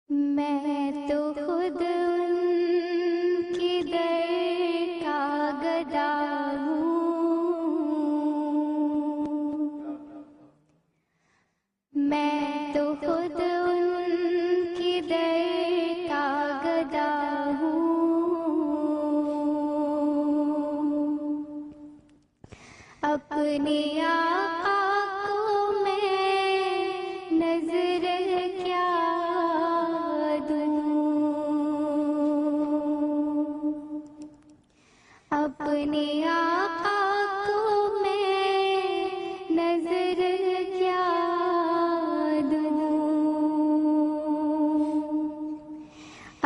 मैं तो खुद उनके दर का गदा हूँ। मैं तो खुद उनके दर का गदा हूँ। अपने आका को मैं नजर क्या अपने आका को मैं नजर क्या दूँ।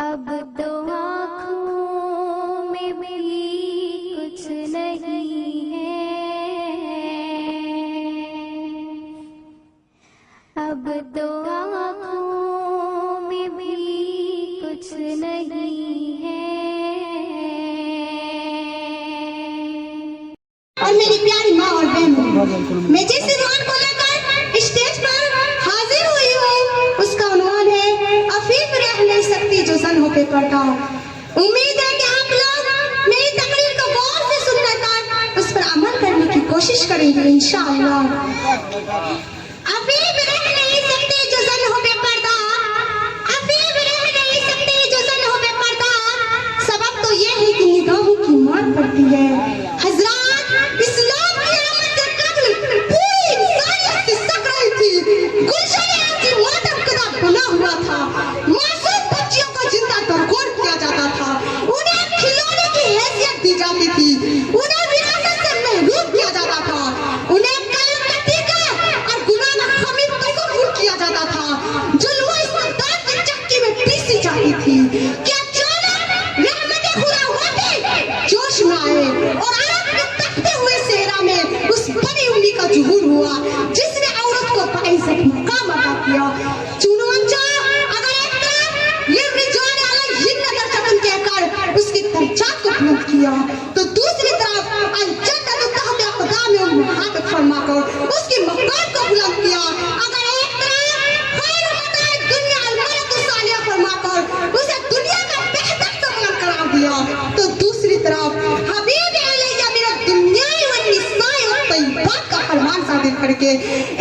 अब तो आँखों में भी कुछ नहीं है। अब तो आँखों में भी कुछ नहीं है। और मेरी प्यारी माँ और बहनों, मैं जिस उन्वान को लेकर स्टेज पर हाजिर हुई हूँ उसका उन्वान है अफीफ रह नहीं सकती जो ज़न्हों पे पर्दा। उम्मीद है कि आप लोग मेरी तकरीर को गौर से सुनकर उस पर अमल करने की कोशिश करेंगे इंशाअल्लाह। अफीफ रह नहीं सकती जो ज़न्हों पे पर्दा, अफीफ रह नहीं सकती जो ज़न्हों पे पर्दा। सबब तो ये है कि निगाहों की मार पड़ती है। हज़रात, इस्लाम की आमद से कब्ल पूरी इंसानियत से सक रही थी। गुलशन-ए-आज़म मातम कदा बना हुआ था। मासूम बच्चियों को जिंदा दरगोर किया जाता था। उन्हें खिलौने की हैसियत दी जाती थी। उन्हें विरासत से महरूम किया जाता था। उन्हें कलम-कत्ती का और गुलाम खमीर तसव्वुर किया जाता था। जुल्म इस्तेमाल की चक्की में पीसी जाती थी। क्या अचानक रहमत खुदा वाक़ई जोश में आए और आपके तकते हुए सेहरा में उस बड़ी उम्मी का ज़ुहूर हुआ जिसने औरत को बाइज़्ज़त मकाम अता किया। चुनांचे अगर एक तरफ ये रिजाल अलैहिन्ना दर्जतन कहकर उसकी दर्जात को बुलंद किया, तो दूसरी तरफ अल जन्नतु तहत अक़दाम उम्महात फरमाकर उसकी मकाम को बुलंद किया। अगर एक तरफ खैर मताए दुनिया अल मरअतु सालिहा फरमाकर उसे दुनिया का बेहतर सामान करार दिया, तो दूसरी तरफ हबीब अलैया मिनद दुनिया व निसाए व तय्यबात का फरमान सादिर करके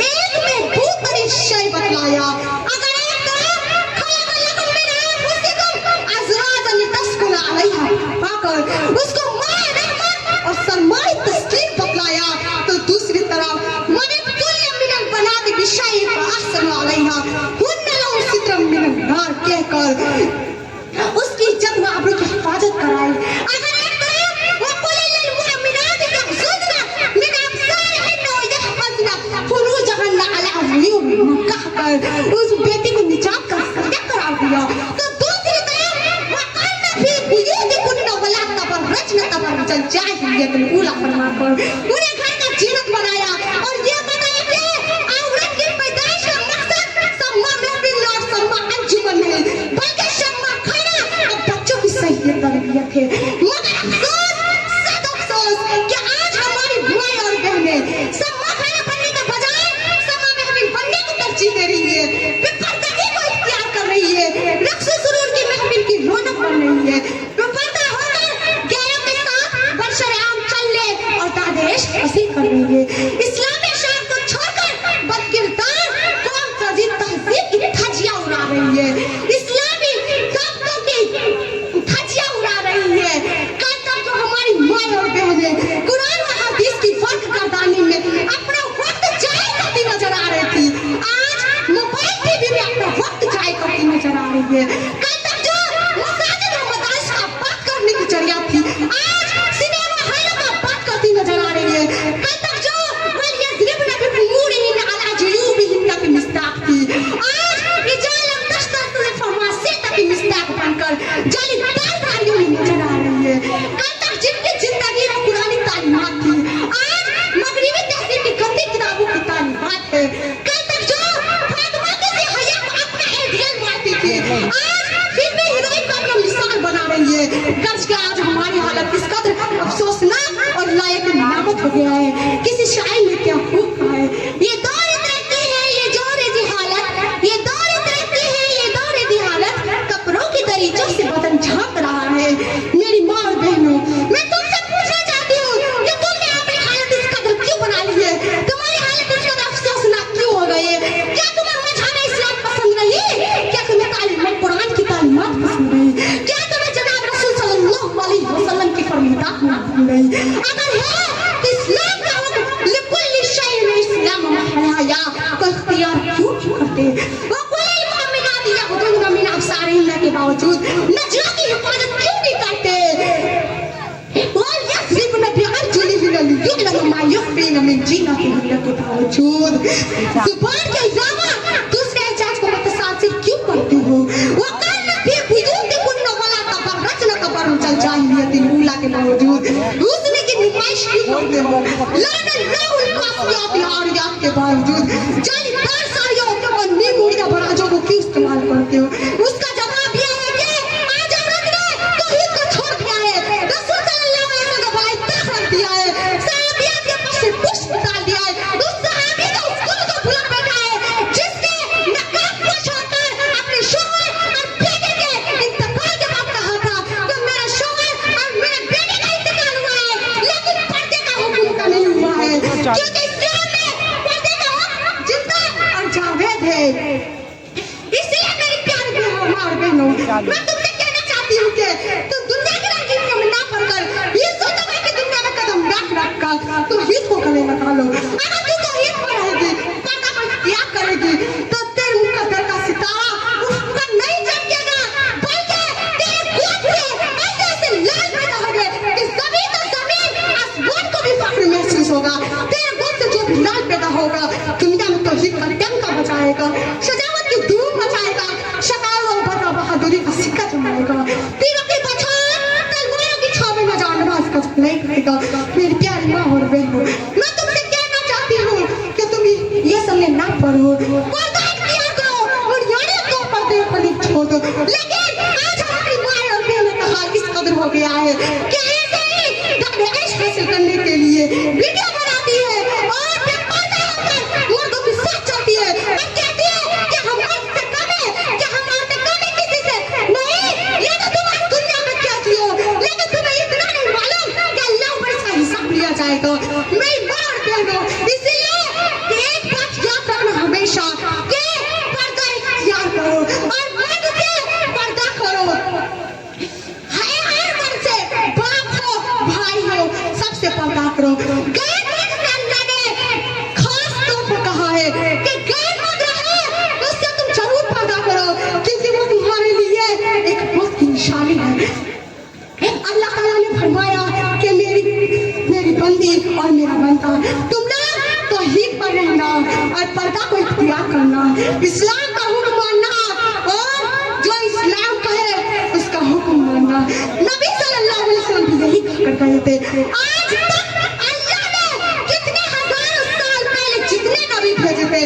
एक महबूब तरीन शय बतलाया। अगर एक तरफ खलक़ लकुम मिन अनफुसिकुम अज़वाजन लितस्कुनु अलैहा पाकर उसको माए रहमत और सरमाए तस्कीन बतलाया, तो दूसरी तरफ मन तुल्य मिनल बनाति बिशैइन फअहसनु अलैहा हुन्ना लहुम सित्रम मिनन नार कहकर उसकी इज्जत व आबरू की हिफाजत कराई। अगर एक तरफ वक़ुल लिल मुअमिनाति यग़ज़ुदना मिन अब्सारिहिन्ना व यहफ़ज़ना फ़ुरूजहन्ना अला अज़वाजिहिन्ना कहकर उस बेटी को निजात का सदक़ा करार दिया, तो दूसरी तरफ वक़रना फ़ी बुयूतिकुन्ना व ला तबर्रजना तबर्रुजल जाहिलिय्यतिल ऊला फरमाकर उन्हें घर का जीनत बनाया और ये बताया कि औरत की पैदाइश का मकसद सम्मा महफिल और सम्मा अंजुमन नहीं बल्कि शम्मा खाना और बच्चों की सही तरबियत है। मगर अफसोस, सद अफसोस कि आज हमारी बुआएं और बहनें सम्मा खाना बनने के बजाय सम्मा महफिल बनने को तरजीह दे रही है, बेपर्दगी को इख्तियार कर रही है, रक्स सुरूर की महफिल की रौनक बन रही है, बेपर्दा होकर गैरों के साथ बरशर-ए-आम चलने और दादेश हासिल कर रही है। इस्लामी शान को छोड़कर बदकिरदार कौम तहजीब की धज्जियां उड़ा रही है। इस्लामी दावतों की धज्जियां उड़ा रही है। कल तक जो हमारी माँ और बहनें कुरान व हदीस की फर्क गर्दानी में अपना वक्त जाया करती नजर आ रही थी, आज मोबाइल टीवी में अपना वक्त जाया करती नजर आ रही है। कल तक जो मसाजिद और मदरस का बात करने की जरिया थी, आज सिनेमा हॉल का बात करती नजर आ रही है। कल तक जो वलियज़रिबना बिखुमूरिहिन्ना अला जुयूबिहिन्ना की मिस्ताक थी, आज रिजालन तश्ततु फ़मासिता की मिस्ताक बनकर जालीदार धारियों में नजर आ रही है। कल तक जिनकी जिंदगी में कुरानी तालीमात थी, आज मगरिबी तहजीब की गंदी किताबों की तालीमात है। कल तक जो फातिमा की हया को अपना आइडियल मानती थी, आज फिल्मी हीरोइन को अपना मिसाल बना रही है। कर्ज के आज हमारी हालत इस कदर अफसोसनाक और लायक नामत हो गया है। किसी शायर ने क्या खूब कहा है, ये दौर तरक्की है, ये जोर दी हालत, ये दौर तरक्की है, ये दौर दी हालत, बावजूद नजरा की हिफाजत क्यों नहीं करते? के बावजूद जुबान के अलावा दूसरे एजाज को मुतसासिर क्यों करते हो? के बावजूद हुस्न की नुमाइश क्यों करते हो? के बावजूद जालीदार साड़ियों और नीमूड़िया बराजों को क्यों इस्तेमाल करते हो? उसका जवाब यह है कि आज औरत ने तौहीद को छोड़ दिया है, रसूल सल्लल्लाहु अलैहि वसल्लम का इत्ताअत रख दिया है, सहाबिया के पीछे पुष्प डाल दिया है, उस सहाबी ने उस कुल को भुला बैठा है जिसने नकाब को छोड़कर अपने शौहर और बेटे के इंतकाल के बाद कहा था कि मेरा शौहर और मेरे बेटे का इंतकाल हुआ है, लेकिन पर्दे का हुक्म का नहीं हुआ है, क्योंकि इस्लाम में पर्दे का हुक्म जिंदा और जावेद है। इसलिए मेरी प्यारी बहनों और बहनों, मैं तुमसे कहना चाहती हूँ कि तुम दुनिया की राजनीतियों में ना पड़कर ये सोचो कि दुनिया में कदम रख कर तुम हित को गले लगा लो। अगर तू तो हित पर रहेगी, पर्दा पर त्याग करेगी, तो तेरे मुकद्दर का सितारा उसका नहीं चमकेगा, बल्कि तेरे गोद में ऐसे ऐसे लाल पैदा होंगे कि जमीन तो जमीन आसमान को भी फख्र महसूस होगा। तेरे गोद से जो भी लाल पैदा होगा दुनिया में तौहीद का डंका बजाएगा, सजावट की धूम मचाएगा, शकाल और बता बहादुरी का सिक्का जमाएगा, तीरों की बछार तलवारों की छाव में नजारबाज का नहीं करेगा। मेरी प्यारी माँ और बहनों, मैं तुमसे कहना चाहती हूँ कि तुम ये समय ना पढ़ो, पर्दा इख्तियार करो और यानी को पर्दे पर छोड़ दो। लेकिन आज हमारी माँ और बहनों का हाल इस कदर हो गया है कि ऐसे ही दबेश हासिल करने के लिए वीडियो बनाती है और फिर पर्दा होकर मर्दों की साथ चलती है और कहती है कि हम मर्द से कम है, कि हम औरतें कम है किसी से नहीं। ये तो तुम आज दुनिया में कहती हो, लेकिन तुम्हें इतना नहीं मालूम कि अल्लाह पर इसका हिसाब लिया जाएगा। मेरी माँ और बहनों, इसलिए एक बात याद रखना हमेशा कि पर्दा इख्तियार करो और मर्द से पर्दा करो। हर मर्द से बाप हो भाई हो सबसे पर्दा करो। गैर मर्द से अल्लाह ने खास तौर पर कहा है कि गैर मर्द रहे उससे तुम जरूर पर्दा करो, क्योंकि वो तुम्हारे लिए एक बहुत की निशानी है। अल्लाह ताला ने फरमाया कि मेरी बंदी और मेरा बंदा, तुम लोग तौहीद पर रहना और पर्दा को इख्तियार करना, इस्लाम का हुक्म मानना और जो इस्लाम का है उसका हुक्म मानना। नबी सल्लल्लाहु अलैहि वसल्लम भी यही कर गए थे। आज तक अल्लाह ने कितने हजारों साल पहले जितने नबी भेजे थे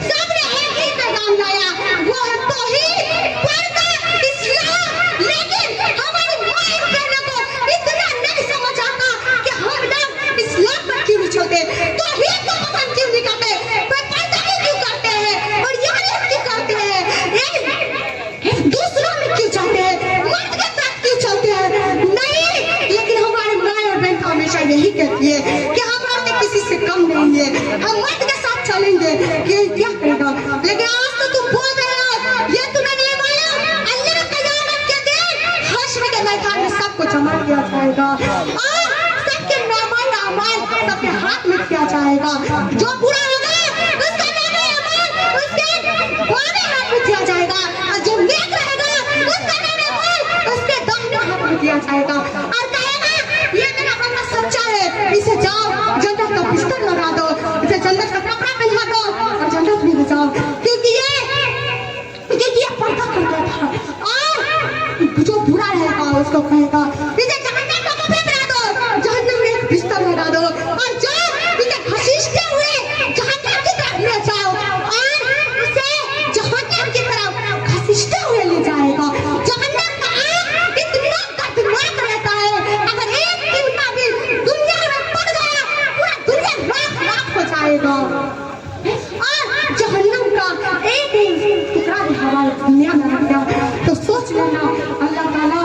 सबने एक ही पैगाम लाया, वो है तौहीद, पर्दा, इस्लाम। लेकिन हमारी माँ और बहनों को इतना नहीं समझ आता कि हम लोग इस्लाम पर क्यों नहीं चलते, तौहीद को पसंद क्यों नहीं करते, पर्दा क्यों करते हैं और यानी क्यों करते हैं, दूसरों में क्यों चलते हैं, मर्द के साथ क्यों चलते हैं नहीं। लेकिन हमारे माँ और बहन हमेशा यही कहती है कि हम औरतें किसी से कम नहीं है, हम मर्द के साथ चलेंगे, ये क्या करेगा। लेकिन आज तो तुम बोल रहे हो, ये तुम्हें नहीं मालूम अल्लाह क़यामत के दिन हश्र के मैदान में सबको जमा किया जाएगा और सबके नामाए अमाल सबके हाथ में किया जाएगा। जो बुरा होगा उसका नामाए अमाल उसके बाएं हाथ में दिया जाएगा और जो नेक रहेगा उसका नामाए अमाल उसके दाहिने हाथ में दिया जाएगा और कहेगा ये मेरा बंदा सच्चा है, इसे जाओ जन्नत का बिस्तर लगा दो, इसे जन्नत का कपड़ा पहना दो और जन्नत में ले जाओ, क्योंकि ये पर्दा करता था। और जो बुरा रहेगा उसको कहेगा इसे जहन्नम का कपड़ा पहना दो, जहन्नम में एक बिस्तर लगा दो और जो इसे घसीटते हुए जहन्नम की तरफ ले जाओ और उसे जहन्नम की तरफ घसीटते हुए ले जाएगा। जहन्नम का आग इतना दर्दनाक रहता है, अगर एक दिन का भी दुनिया में पड़ गया पूरा दुनिया राख हो जाएगा और जहन्नम का एक टुकड़ा भी हमारी दुनिया में रह गया तो सोच लेना अल्लाह ताला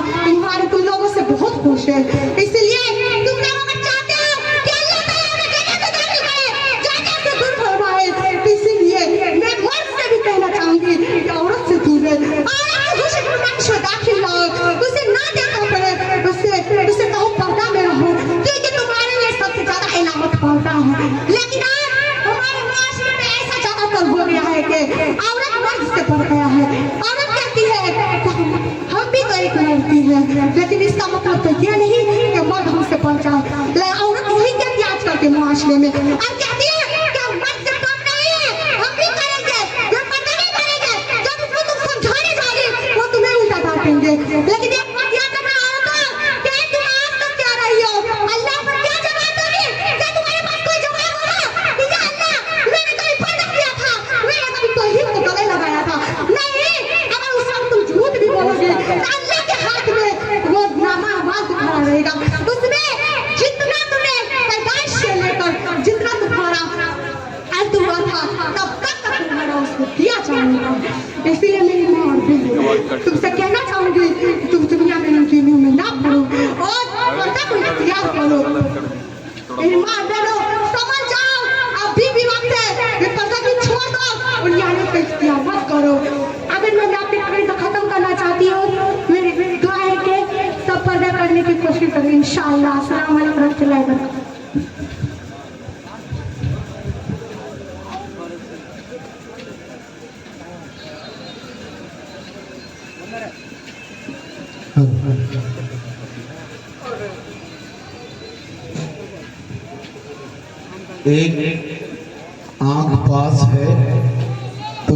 तुम लोगों से बहुत खुश है। इसलिए तुम लोग अगर चाहते हो कि अल्लाह ताला हमें जन्नत में दाखिल करे, जन्नत से दूर फरमाए, तो इसीलिए मैं मर्द से भी कहना चाहूंगी कि औरत से दूर रहे, औरत को हुस्न मंश में दाखिल लाओ, उसे ना देखा पड़े, उसे कहो पर्दा में रहो, क्योंकि तुम्हारे लिए सबसे ज्यादा इनामत पर्दा है। लेकिन आज हमारे माशरे में ऐसा ज्यादातर हो गया है कि औरत मर्द से बढ़ गया है। औरत कहती है हम भी एक लड़की है, लेकिन इसका मतलब तो ये नहीं कि मर्द हमसे बढ़ जाए। औरत यही कहती है आजकल के मुआशरे में, और कहती है कि मर्द से कम नहीं है, हम भी करेंगे, ये पता नहीं करेंगे। जब उसको तुम समझाने जाओगे वो तुम्हें उल्टा डांटेंगे। लेकिन एक बात याद रखना होगा कि तुम आज तक क्या रही हो, अल्लाह पर क्या जवाब दोगे? क्या तुम्हारे पास कोई जवाब होगा कि या अल्लाह मैंने कभी फर्क किया था, मैंने कभी तौहीद को गले लगाया था? नहीं, अगर उस वक्त तुम झूठ भी बोलोगे तो अल्लाह के हाथ में वो नामा आवाज खड़ा रहेगा। उसमें जितना तुम्हें पैदाइश से लेकर जितना तुम्हारा अर्थ हुआ था तब तक तुम्हारा उसको दिया जाएगा। इसलिए मेरी माँ और बहन तुमसे कहना चाहूंगी कि तुम दुनिया में उनकी नींव में ना पड़ो और पर्दा को इख्तियार करो। मेरी माँ बहनों समझ जाओ, अभी भी वक्त है, ये पर्दा को छोड़ दो और यानी का इख्तियार मत करो। अगर मैं अपनी कविता खत्म करना चाहती हूँ, मेरी दुआ है कि सब पर्दा करने की कोशिश करें इंशाअल्लाह। अस्सलाम वालेकुम रहमतुल्लाहि व बरकातहू। एक आंख पास है